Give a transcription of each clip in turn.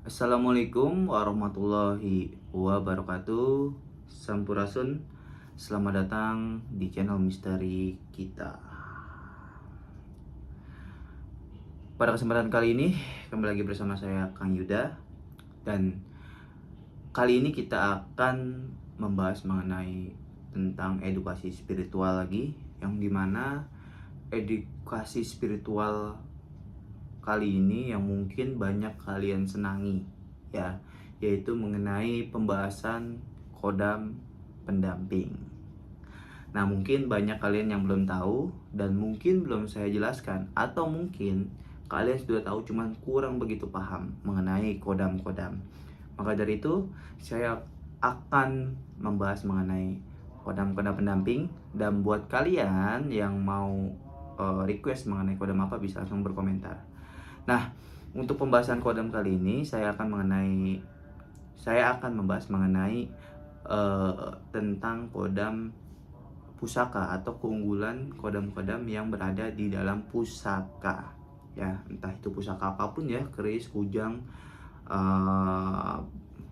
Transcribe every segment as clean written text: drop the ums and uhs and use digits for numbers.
Assalamualaikum warahmatullahi wabarakatuh. Sampurasun. Selamat datang di channel misteri kita. Pada kesempatan kali ini kembali lagi bersama saya Kang Yuda, dan kali ini kita akan membahas mengenai tentang edukasi spiritual lagi, yang dimana edukasi spiritual kali ini yang mungkin banyak kalian senangi, ya, yaitu mengenai pembahasan kodam pendamping. Nah, mungkin banyak kalian yang belum tahu dan mungkin belum saya jelaskan, atau mungkin kalian sudah tahu cuman kurang begitu paham mengenai kodam-kodam. Maka dari itu saya akan membahas mengenai kodam-kodam pendamping, dan buat kalian yang mau request mengenai kodam apa bisa langsung berkomentar. Nah, untuk pembahasan kodam kali ini saya akan membahas mengenai tentang kodam pusaka atau keunggulan kodam-kodam yang berada di dalam pusaka. Ya, entah itu pusaka apapun ya, keris, kujang,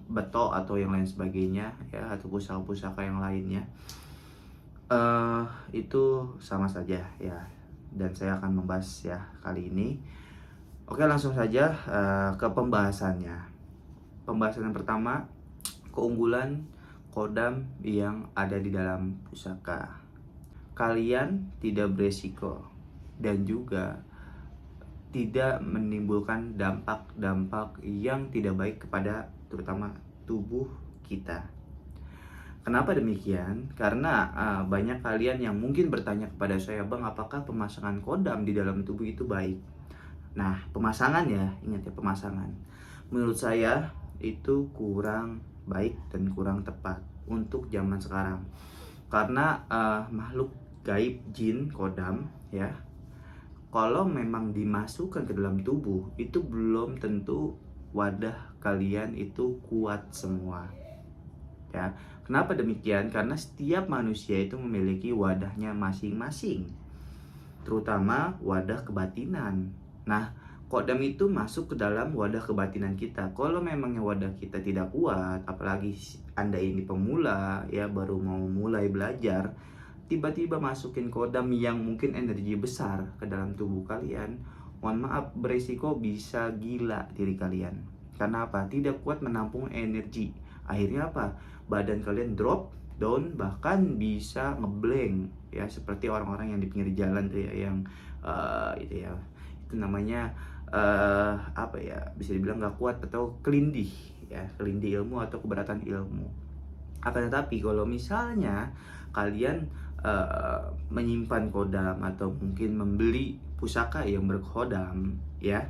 betok atau yang lain sebagainya ya, atau pusaka-pusaka yang lainnya. Itu sama saja ya. Dan saya akan membahas ya kali ini. Oke, langsung saja ke pembahasannya. Pembahasan yang pertama, keunggulan kodam yang ada di dalam pusaka. Kalian tidak beresiko dan juga tidak menimbulkan dampak-dampak yang tidak baik kepada terutama tubuh kita. Kenapa demikian? Karena banyak kalian yang mungkin bertanya kepada saya, "Bang, apakah pemasangan kodam di dalam tubuh itu baik?" Nah, pemasangan ya, ingat ya, pemasangan. Menurut saya itu kurang baik dan kurang tepat untuk zaman sekarang. Karena makhluk gaib jin kodam ya, kalau memang dimasukkan ke dalam tubuh itu belum tentu wadah kalian itu kuat semua. Ya, kenapa demikian? Karena setiap manusia itu memiliki wadahnya masing-masing, terutama wadah kebatinan. Nah, kodam itu masuk ke dalam wadah kebatinan kita. Kalau memangnya wadah kita tidak kuat, apalagi Anda ini pemula ya, baru mau mulai belajar, tiba-tiba masukin kodam yang mungkin energi besar ke dalam tubuh kalian, mohon maaf, beresiko bisa gila diri kalian. Karena apa? Tidak kuat menampung energi. Akhirnya apa? Badan kalian drop down, bahkan bisa ngeblank ya, seperti orang-orang yang di pinggir jalan tuh ya, yang itu ya, itu namanya apa ya, bisa dibilang nggak kuat atau kelindih ya, kelindih ilmu atau keberatan ilmu. Akan tetapi kalau misalnya kalian menyimpan kodam atau mungkin membeli pusaka yang berkodam ya,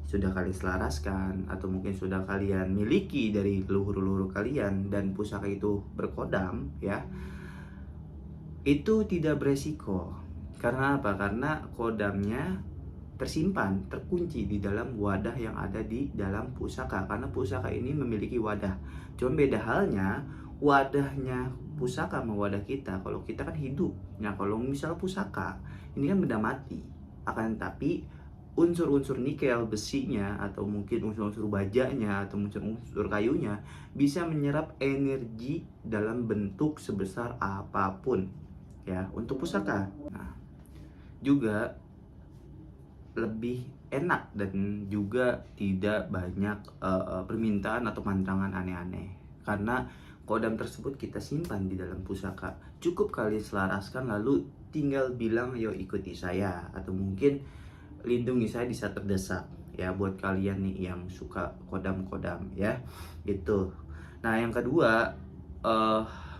sudah kalian selaraskan atau mungkin sudah kalian miliki dari leluhur-leluhur kalian, dan pusaka itu berkodam ya, itu tidak beresiko. Karena apa? Karena kodamnya tersimpan, terkunci di dalam wadah yang ada di dalam pusaka. Karena pusaka ini memiliki wadah. Cuma beda halnya, wadahnya pusaka sama wadah kita. Kalau kita kan hidup. Nah, kalau misal pusaka, ini kan benda mati. Akan tapi unsur-unsur nikel, besinya, atau mungkin unsur-unsur bajanya, atau unsur-unsur kayunya bisa menyerap energi dalam bentuk sebesar apapun ya untuk pusaka. Nah, juga lebih enak dan juga tidak banyak permintaan atau pantangan aneh-aneh, karena kodam tersebut kita simpan di dalam pusaka. Cukup kalian selaraskan lalu tinggal bilang, "Yo, ikuti saya," atau mungkin "Lindungi saya di saat terdesak." Ya, buat kalian nih yang suka kodam-kodam ya, itu. Nah, yang kedua,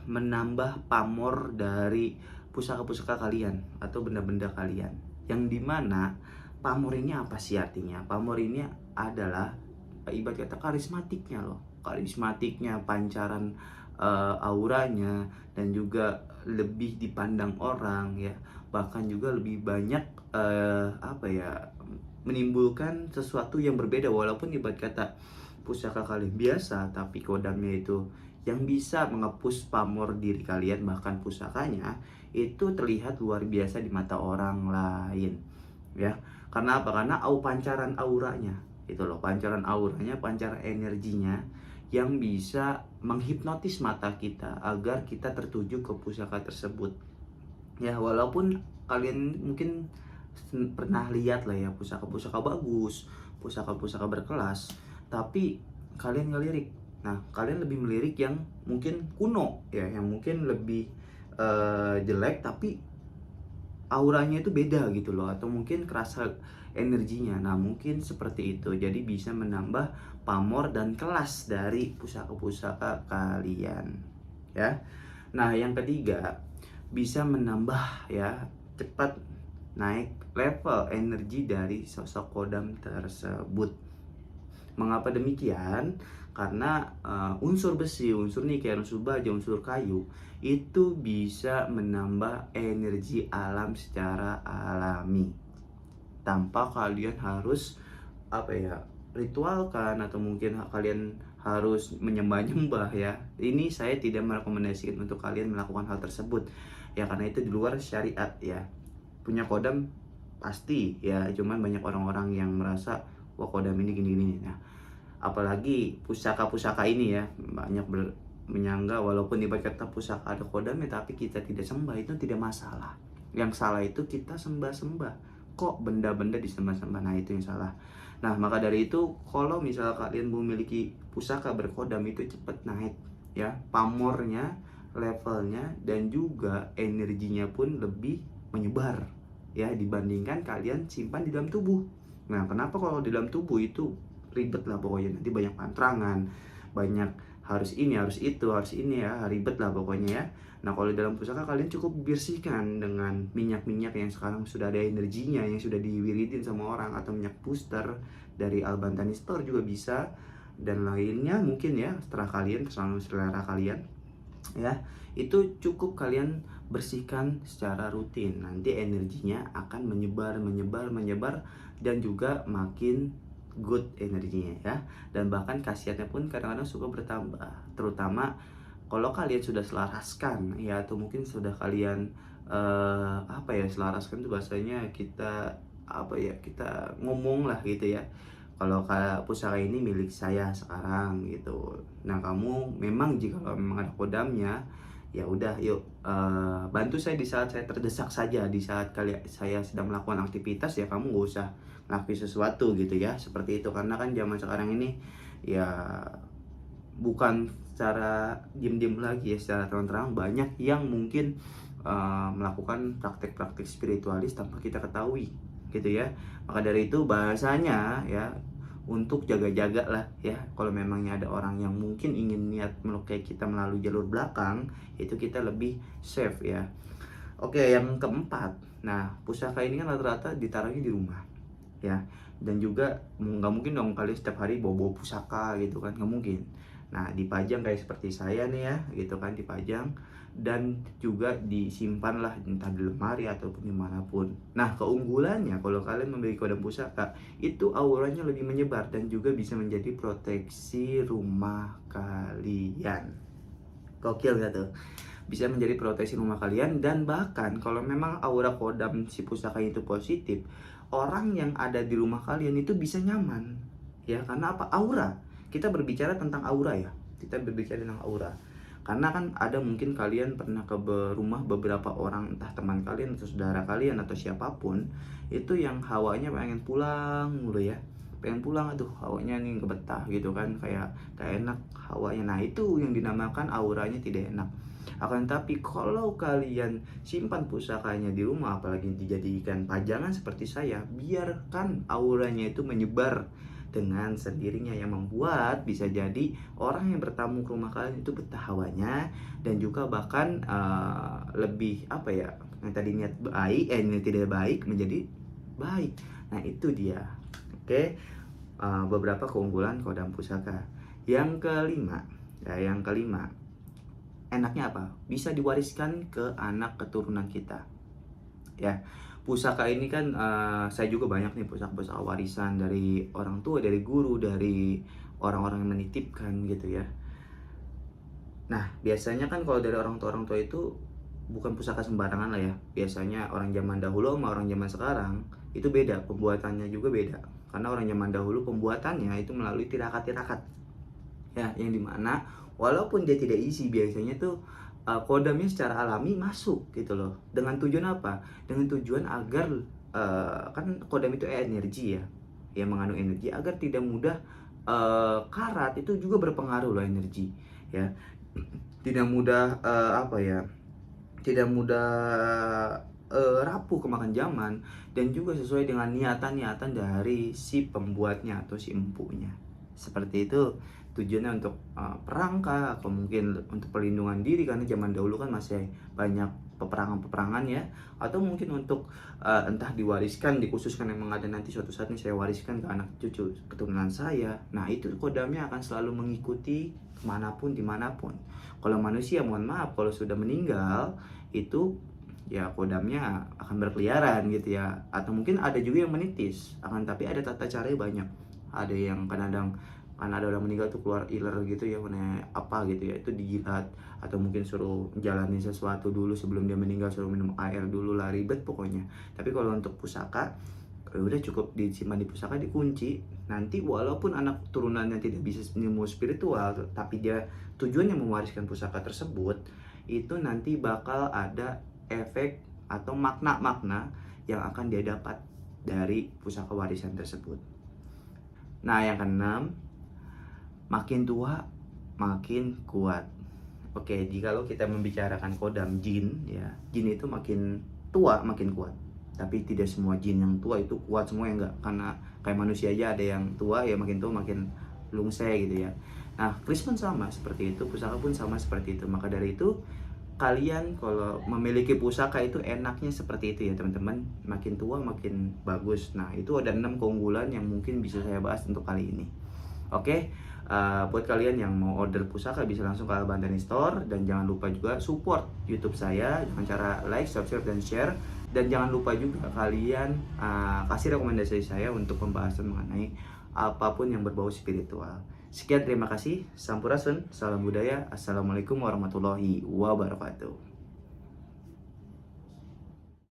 menambah pamor dari pusaka-pusaka kalian atau benda-benda kalian, yang dimana pamor ini apa sih artinya? Pamor ini adalah ibarat kata karismatiknya loh, karismatiknya, pancaran auranya, dan juga lebih dipandang orang ya, bahkan juga lebih banyak apa ya, menimbulkan sesuatu yang berbeda. Walaupun ibarat kata pusaka kalian biasa, tapi kodamnya itu yang bisa mengepus pamor diri kalian, bahkan pusakanya itu terlihat luar biasa di mata orang lain ya. Karena apa? Karena pancaran auranya gitu loh. Pancaran auranya, pancaran energinya yang bisa menghipnotis mata kita agar kita tertuju ke pusaka tersebut. Ya, walaupun kalian mungkin pernah lihat lah ya pusaka-pusaka bagus, pusaka-pusaka berkelas, tapi kalian ngelirik. Nah, kalian lebih melirik yang mungkin kuno ya, yang mungkin lebih jelek tapi auranya itu beda gitu loh, atau mungkin kerasa energinya. Nah, mungkin seperti itu. Jadi bisa menambah pamor dan kelas dari pusaka-pusaka kalian, ya. Nah, yang ketiga, bisa menambah ya, cepat naik level energi dari sosok kodam tersebut. Mengapa demikian? Karena unsur besi, unsur nikel, unsur baja, unsur kayu itu bisa menambah energi alam secara alami tanpa kalian harus apa ya, ritualkan, atau mungkin kalian harus menyembah-nyembah ya. Ini saya tidak merekomendasikan untuk kalian melakukan hal tersebut ya, karena itu di luar syariat ya. Punya kodam pasti ya, cuman banyak orang-orang yang merasa wah kodam ini gini-gini. Nah, apalagi pusaka-pusaka ini ya, banyak menyangka walaupun ibarat kata pusaka ada kodamnya tapi kita tidak sembah, itu tidak masalah. Yang salah itu kita sembah-sembah, kok benda-benda disembah-sembah, nah itu yang salah. Nah, maka dari itu kalau misal kalian memiliki pusaka berkodam itu cepat naik ya, pamornya, levelnya, dan juga energinya pun lebih menyebar ya dibandingkan kalian simpan di dalam tubuh. Nah, kenapa kalau di dalam tubuh itu ribet lah pokoknya, nanti banyak pantrangan, banyak harus ini, harus itu, harus ini ya, ribet lah pokoknya ya. Nah, kalau di dalam pusaka kalian cukup bersihkan dengan minyak-minyak yang sekarang sudah ada energinya, yang sudah diwiridin sama orang, atau minyak booster dari Albantani Store juga bisa, dan lainnya mungkin ya, setelah kalian, terserah selera kalian ya. Itu cukup kalian bersihkan secara rutin, nanti energinya akan menyebar, dan juga makin good energinya ya. Dan bahkan khasiatnya pun kadang-kadang suka bertambah, terutama kalau kalian sudah selaraskan ya, atau mungkin sudah kalian apa ya, selaraskan itu bahasanya kita apa ya, kita ngomong lah gitu ya, kalau pusaka ini milik saya sekarang gitu. Nah, kamu memang jika memang ada kodamnya, ya udah yuk bantu saya di saat saya terdesak saja, di saat saya sedang melakukan aktivitas ya, kamu gak usah ngelakuin sesuatu gitu ya, seperti itu. Karena kan zaman sekarang ini ya bukan secara diem-diem lagi ya, secara terang-terang banyak yang mungkin melakukan praktek-praktek spiritualis tanpa kita ketahui gitu ya. Maka dari itu bahasanya ya, untuk jaga-jaga lah ya, kalau memangnya ada orang yang mungkin ingin niat melukai kita melalui jalur belakang, itu kita lebih safe ya. Oke, yang keempat, nah pusaka ini kan rata-rata ditaruhnya di rumah ya, dan juga nggak mungkin dong kalian setiap hari bawa-bawa pusaka gitu kan, nggak mungkin. Nah, dipajang kayak seperti saya nih ya gitu kan, dipajang dan juga disimpan lah, entah di lemari ataupun dimanapun. Nah, keunggulannya kalau kalian memiliki kodam pusaka itu auranya lebih menyebar dan juga bisa menjadi proteksi rumah kalian. Gokil gak tuh? Bisa menjadi proteksi rumah kalian, dan bahkan kalau memang aura kodam si pusaka itu positif, orang yang ada di rumah kalian itu bisa nyaman ya. Karena apa? Aura. Kita berbicara tentang aura ya, kita berbicara tentang aura. Karena kan ada mungkin kalian pernah ke rumah beberapa orang, entah teman kalian atau saudara kalian atau siapapun, itu yang hawanya pengen pulang mulu ya, pengen pulang, aduh hawanya nih ngebetah gitu kan, kayak enak hawanya. Nah, itu yang dinamakan auranya tidak enak. Akan tapi kalau kalian simpan pusakanya di rumah, apalagi dijadikan pajangan seperti saya, biarkan auranya itu menyebar dengan sendirinya, yang membuat bisa jadi orang yang bertamu ke rumah kalian itu betah hawanya, dan juga bahkan lebih apa ya, yang tadi niat baik ini tidak baik menjadi baik. Nah, itu dia. Oke, beberapa keunggulan kodam pusaka. Yang kelima ya, yang kelima, enaknya apa? Bisa diwariskan ke anak keturunan kita ya. Pusaka ini kan saya juga banyak nih pusaka-pusaka warisan dari orang tua, dari guru, dari orang-orang yang menitipkan gitu ya. Nah, biasanya kan kalau dari orang tua itu bukan pusaka sembarangan lah ya. Biasanya orang zaman dahulu sama orang zaman sekarang itu beda, pembuatannya juga beda. Karena orang zaman dahulu pembuatannya itu melalui tirakat-tirakat, ya, yang dimana walaupun dia tidak isi, biasanya tuh kodamnya secara alami masuk gitu loh. Dengan tujuan apa? Dengan tujuan agar kan kodam itu energi ya, yang mengandung energi, agar tidak mudah karat. Itu juga berpengaruh loh energi, ya. Tidak mudah apa ya? Tidak mudah rapuh kemakan zaman, dan juga sesuai dengan niatan-niatan dari si pembuatnya atau si empunya. Seperti itu tujuannya, untuk perang kah, atau mungkin untuk perlindungan diri, karena zaman dahulu kan masih banyak peperangan-peperangan ya, atau mungkin untuk entah diwariskan, dikhususkan memang ada nanti suatu saat ini saya wariskan ke anak cucu keturunan saya. Nah, itu kodamnya akan selalu mengikuti kemanapun dimanapun. Kalau manusia, mohon maaf, kalau sudah meninggal itu ya kodamnya akan berkeliaran gitu ya, atau mungkin ada juga yang menitis akan, tapi ada tata caranya banyak. Ada yang kadang kan ada orang meninggal tuh keluar iler gitu ya, mana apa gitu ya, itu dijilat, atau mungkin suruh jalanin sesuatu dulu sebelum dia meninggal, suruh minum air dulu lah, ribet pokoknya. Tapi kalau untuk pusaka, udah cukup disimpan di pusaka, dikunci. Nanti walaupun anak turunannya tidak bisa ilmu spiritual, tapi dia tujuannya mewariskan pusaka tersebut, itu nanti bakal ada efek atau makna-makna yang akan dia dapat dari pusaka warisan tersebut. Nah, yang keenam, makin tua makin kuat. Oke, jikalau kita membicarakan kodam jin ya, jin itu makin tua makin kuat. Tapi tidak semua jin yang tua itu kuat semua, ya enggak. Karena kayak manusia aja ada yang tua ya, makin tua makin lungse gitu ya. Nah, kris pun sama seperti itu, pusaka pun sama seperti itu. Maka dari itu, kalian kalau memiliki pusaka itu enaknya seperti itu ya teman-teman, makin tua makin bagus. Nah, itu ada 6 keunggulan yang mungkin bisa saya bahas untuk kali ini. Oke, buat kalian yang mau order pusaka bisa langsung ke Albantani Store, dan jangan lupa juga support YouTube saya dengan cara like, subscribe, dan share. Dan jangan lupa juga kalian kasih rekomendasi saya untuk pembahasan mengenai apapun yang berbau spiritual. Sekian, terima kasih. Sampurasun, salam budaya, assalamualaikum warahmatullahi wabarakatuh.